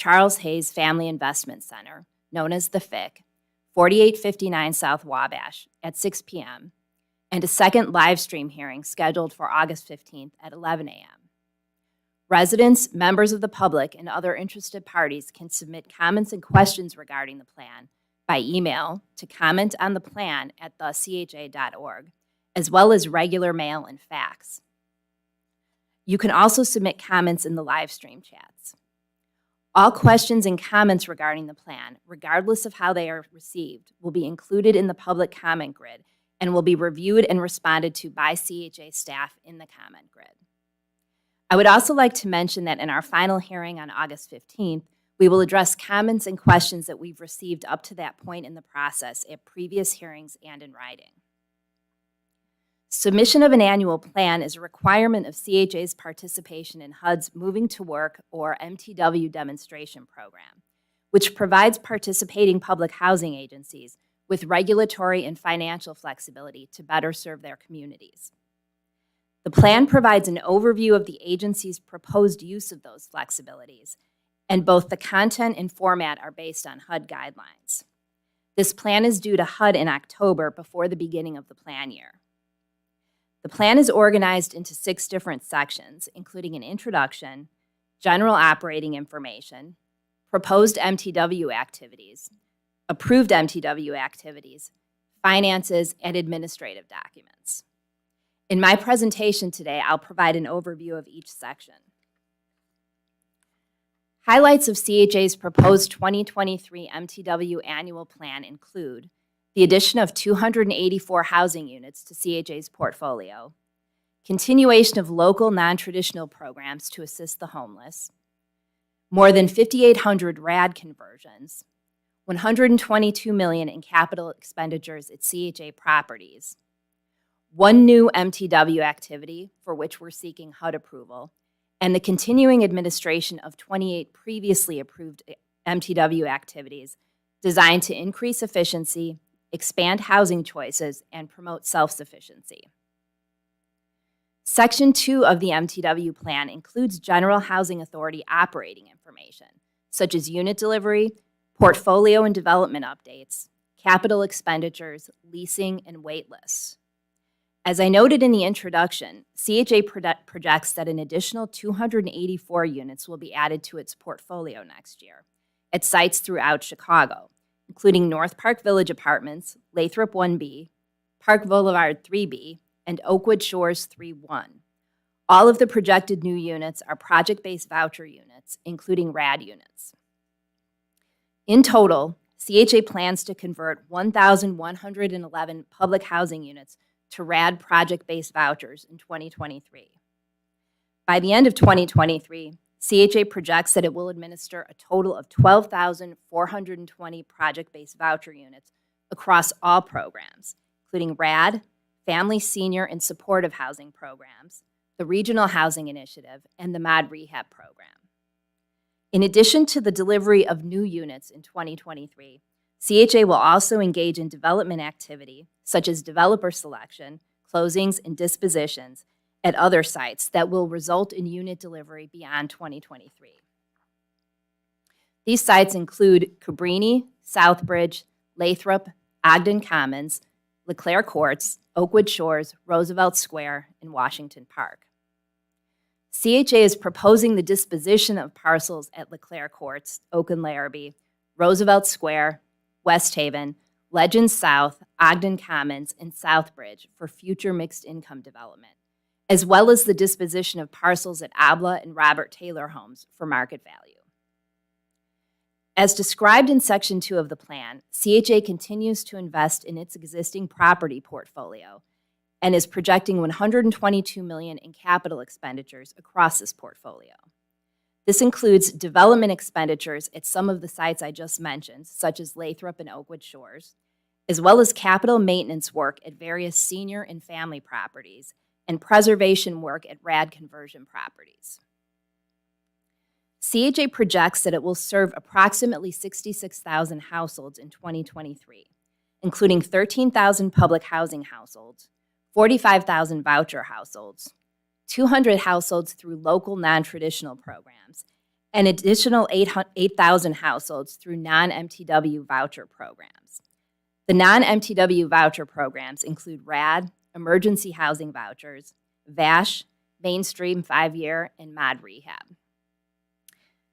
Charles Hayes Family Investment Center, known as the FIC, 4859 South Wabash, at 6 p.m., and a second live stream hearing scheduled for August 15th at 11 a.m. Residents, members of the public, and other interested parties can submit comments and questions regarding the plan by email to commentontheplan@thecha.org, as well as regular mail and fax. You can also submit comments in the live stream chats. All questions and comments regarding the plan, regardless of how they are received, will be included in the public comment grid and will be reviewed and responded to by CHA staff in the comment grid. I would also like to mention that in our final hearing on August 15th, we will address comments and questions that we've received up to that point in the process at previous hearings and in writing. Submission of an annual plan is a requirement of CHA's participation in HUD's Moving to Work, or MTW, demonstration program, which provides participating public housing agencies with regulatory and financial flexibility to better serve their communities. The plan provides an overview of the agency's proposed use of those flexibilities, and both the content and format are based on HUD guidelines. This plan is due to HUD in October, before the beginning of the plan year. The plan is organized into 6 different sections, including an introduction, general operating information, proposed MTW activities, approved MTW activities, finances, and administrative documents. In my presentation today, I'll provide an overview of each section. Highlights of CHA's proposed 2023 MTW annual plan include the addition of 284 housing units to CHA's portfolio, continuation of local non-traditional programs to assist the homeless, more than 5,800 RAD conversions, $122 million in capital expenditures at CHA properties, 1 new MTW activity for which we're seeking HUD approval, and the continuing administration of 28 previously approved MTW activities designed to increase efficiency, expand housing choices, and promote self-sufficiency. Section 2 of the MTW plan includes General Housing Authority operating information, such as unit delivery, portfolio and development updates, capital expenditures, leasing, and wait lists. As I noted in the introduction, CHA projects that an additional 284 units will be added to its portfolio next year at sites throughout Chicago, including North Park Village Apartments, Lathrop 1B, Park Boulevard 3B, and Oakwood Shores 3-1. All of the projected new units are project-based voucher units, including RAD units. In total, CHA plans to convert 1,111 public housing units to RAD project-based vouchers in 2023. By the end of 2023, CHA projects that it will administer a total of 12,420 project-based voucher units across all programs, including RAD, Family, Senior, and Supportive Housing Programs, the Regional Housing Initiative, and the MOD Rehab Program. In addition to the delivery of new units in 2023, CHA will also engage in development activity, such as developer selection, closings, and dispositions at other sites that will result in unit delivery beyond 2023. These sites include Cabrini, Southbridge, Lathrop, Ogden Commons, LeClaire Courts, Oakwood Shores, Roosevelt Square, and Washington Park. CHA is proposing the disposition of parcels at LeClaire Courts, Oak and Larrabee, Roosevelt Square, West Haven, Legends South, Ogden Commons, and Southbridge for future mixed-income development, as well as the disposition of parcels at Abla and Robert Taylor homes for market value. As described in Section 2 of the plan, CHA continues to invest in its existing property portfolio and is projecting $122 million in capital expenditures across this portfolio. This includes development expenditures at some of the sites I just mentioned, such as Lathrop and Oakwood Shores, as well as capital maintenance work at various senior and family properties, and preservation work at RAD conversion properties. CHA projects that it will serve approximately 66,000 households in 2023, including 13,000 public housing households, 45,000 voucher households, 200 households through local non-traditional programs, an additional 8,000 households through non-MTW voucher programs. The non-MTW voucher programs include RAD, emergency housing vouchers, VASH, mainstream 5-year, and mod rehab.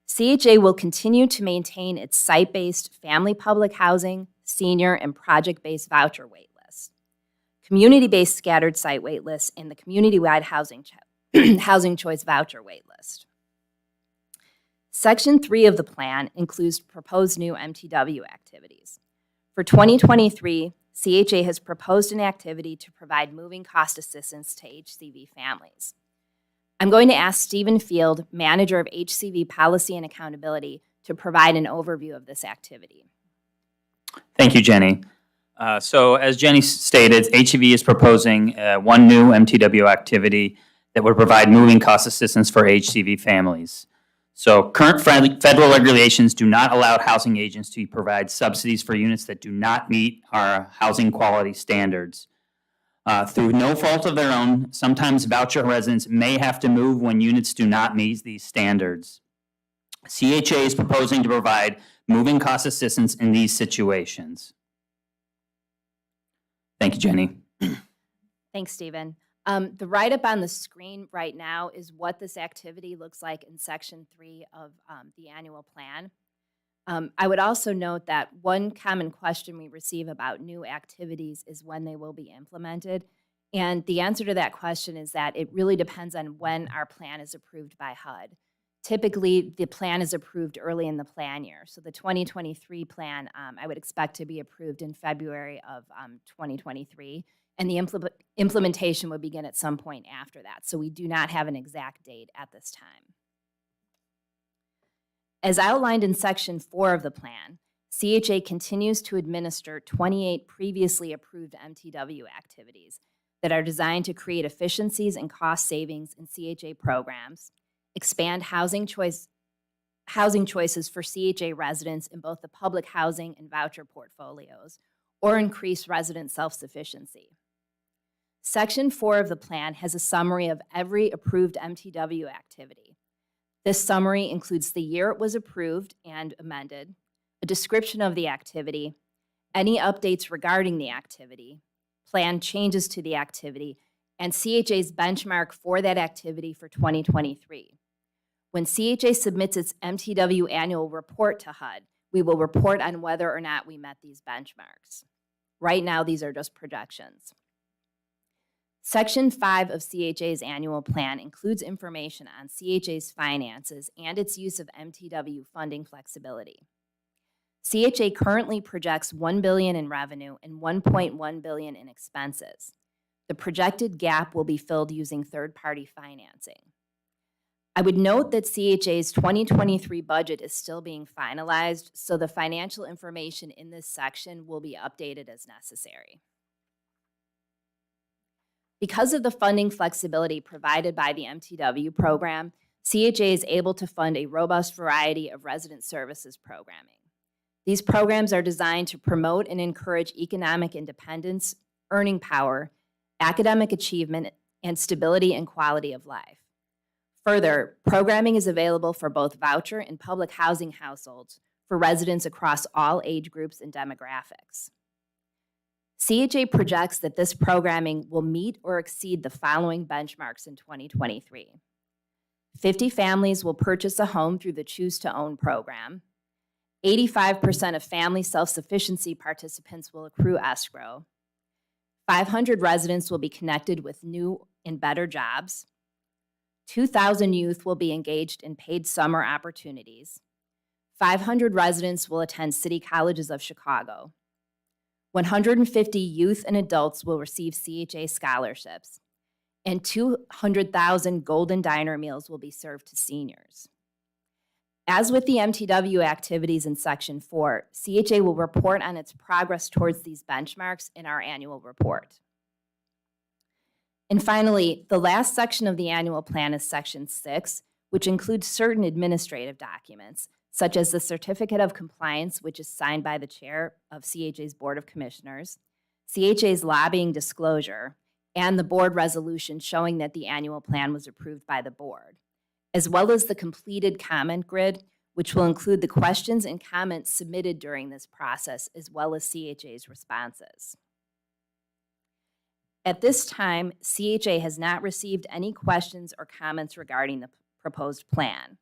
CHA will continue to maintain its site-based family public housing, senior, and project-based voucher waitlists, community-based scattered site waitlists, and the community-wide housing choice voucher waitlist. Section 3 of the plan includes proposed new MTW activities. For 2023, CHA has proposed an activity to provide moving cost assistance to HCV families. I'm going to ask Stephen Field, Manager of HCV Policy and Accountability, to provide an overview of this activity. Thank you, Jenny. So as Jenny stated, HCV is proposing one new MTW activity that would provide moving cost assistance for HCV families. So current federal regulations do not allow housing agents to provide subsidies for units that do not meet our housing quality standards. Through no fault of their own, sometimes voucher residents may have to move when units do not meet these standards. CHA is proposing to provide moving cost assistance in these situations. Thank you, Jenny. Thanks, Stephen. The write-up on the screen right now is what this activity looks like in Section 3 of the annual plan. I would also note that one common question we receive about new activities is when they will be implemented. And the answer to that question is that it really depends on when our plan is approved by HUD. Typically, the plan is approved early in the plan year. So the 2023 plan, I would expect to be approved in February of 2023. And the implementation would begin at some point after that. So we do not have an exact date at this time. As outlined in Section 4 of the plan, CHA continues to administer 28 previously approved MTW activities that are designed to create efficiencies and cost savings in CHA programs, expand housing choices for CHA residents in both the public housing and voucher portfolios, or increase resident self-sufficiency. Section 4 of the plan has a summary of every approved MTW activity. This summary includes the year it was approved and amended, a description of the activity, any updates regarding the activity, planned changes to the activity, and CHA's benchmark for that activity for 2023. When CHA submits its MTW annual report to HUD, we will report on whether or not we met these benchmarks. Right now, these are just projections. Section 5 of CHA's annual plan includes information on CHA's finances and its use of MTW funding flexibility. CHA currently projects $1 billion in revenue and $1.1 billion in expenses. The projected gap will be filled using third-party financing. I would note that CHA's 2023 budget is still being finalized, so the financial information in this section will be updated as necessary. Because of the funding flexibility provided by the MTW program, CHA is able to fund a robust variety of resident services programming. These programs are designed to promote and encourage economic independence, earning power, academic achievement, and stability and quality of life. Further, programming is available for both voucher and public housing households for residents across all age groups and demographics. CHA projects that this programming will meet or exceed the following benchmarks in 2023. 50 families will purchase a home through the Choose to Own program. 85% of family self-sufficiency participants will accrue escrow. 500 residents will be connected with new and better jobs. 2,000 youth will be engaged in paid summer opportunities. 500 residents will attend City Colleges of Chicago. 150 youth and adults will receive CHA scholarships, and 200,000 Golden Diner meals will be served to seniors. As with the MTW activities in Section 4, CHA will report on its progress towards these benchmarks in our annual report. And finally, the last section of the annual plan is Section 6, which includes certain administrative documents, such as the Certificate of Compliance, which is signed by the chair of CHA's Board of Commissioners, CHA's lobbying disclosure, and the board resolution showing that the annual plan was approved by the board, as well as the completed comment grid, which will include the questions and comments submitted during this process, as well as CHA's responses. At this time, CHA has not received any questions or comments regarding the proposed plan.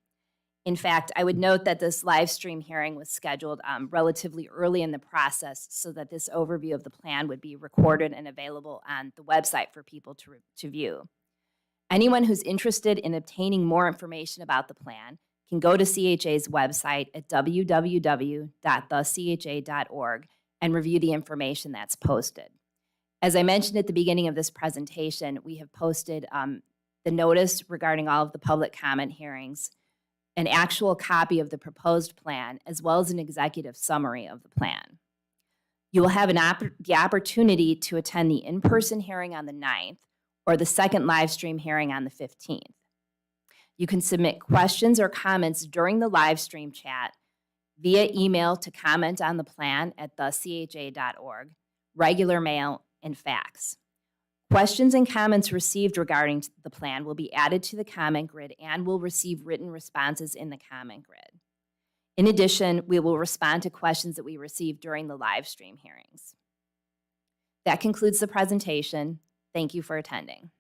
In fact, I would note that this live stream hearing was scheduled relatively early in the process so that this overview of the plan would be recorded and available on the website for people to view. Anyone who's interested in obtaining more information about the plan can go to CHA's website at www.thecha.org and review the information that's posted. As I mentioned at the beginning of this presentation, we have posted the notice regarding all of the public comment hearings, an actual copy of the proposed plan, as well as an executive summary of the plan. You will have the opportunity to attend the in-person hearing on the 9th or the second live stream hearing on the 15th. You can submit questions or comments during the live stream chat via email to comment on the plan at thecha.org, regular mail, and fax. Questions and comments received regarding the plan will be added to the comment grid and will receive written responses in the comment grid. In addition, we will respond to questions that we receive during the live stream hearings. That concludes the presentation. Thank you for attending.